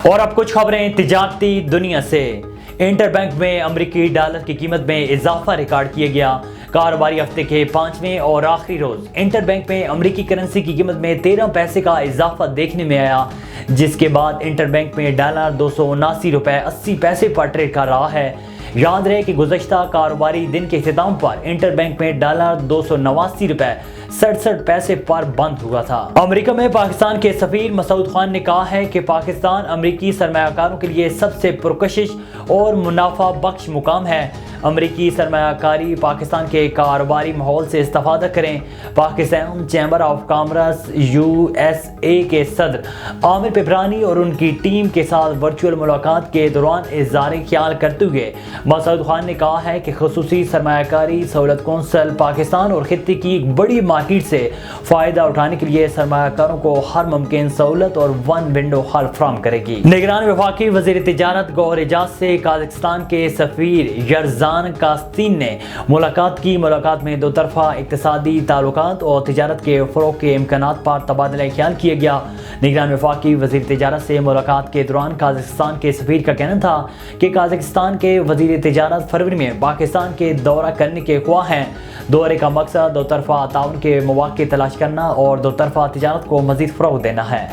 اور اب کچھ خبریں تجارتی دنیا سے۔ انٹر بینک میں امریکی ڈالر کی قیمت میں اضافہ ریکارڈ کیا گیا۔ کاروباری ہفتے کے 5ویں اور آخری روز انٹر بینک میں امریکی کرنسی کی قیمت میں 13 پیسے کا اضافہ دیکھنے میں آیا، جس کے بعد انٹر بینک میں ڈالر 279 روپے 80 پیسے پر ٹریڈ کر رہا ہے۔ یاد رہے کہ گزشتہ کاروباری دن کے اختتام پر انٹر بینک میں ڈالر 289 روپے 67 پیسے پر بند ہوا تھا۔ امریکہ میں پاکستان کے سفیر مسعود خان نے کہا ہے کہ پاکستان امریکی سرمایہ کاروں کے لیے سب سے پرکشش اور منافع بخش مقام ہے۔ امریکی سرمایہ کاری پاکستان کے کاروباری ماحول سے استفادہ کریں۔ Pakistan chamber of commerce USA کے صدر عامر پیپرانی اور ان کی ٹیم کے ساتھ ورچوئل ملاقات کے دوران اظہار خیال کرتے ہوئے مسعود خان نے کہا ہے کہ خصوصی سرمایہ کاری سہولت کونسل پاکستان اور خطے کی ایک بڑی مارکیٹ سے فائدہ اٹھانے کے لیے سرمایہ کاروں کو ہر ممکن سہولت اور ون ونڈو حل فراہم کرے گی۔ نگران وفاقی وزیر تجارت گوہر اعجاز سے قازقستان کے سفیر یرزان کاستین نے ملاقات کی۔ ملاقات میں دو طرفہ اقتصادی تعلقات اور تجارت کے فروغ کے امکانات پر تبادلہ خیال کیا گیا۔ نگران وفاقی وزیر تجارت سے ملاقات کے دوران قازقستان کے سفیر کا کہنا تھا کہ قازقستان کے وزیر تجارت فروری میں پاکستان کے دورہ کرنے کے خواہاں ہیں۔ دورے کا مقصد دو طرفہ تعاون کے مواقع تلاش کرنا اور دو طرفہ تجارت کو مزید فروغ دینا ہے۔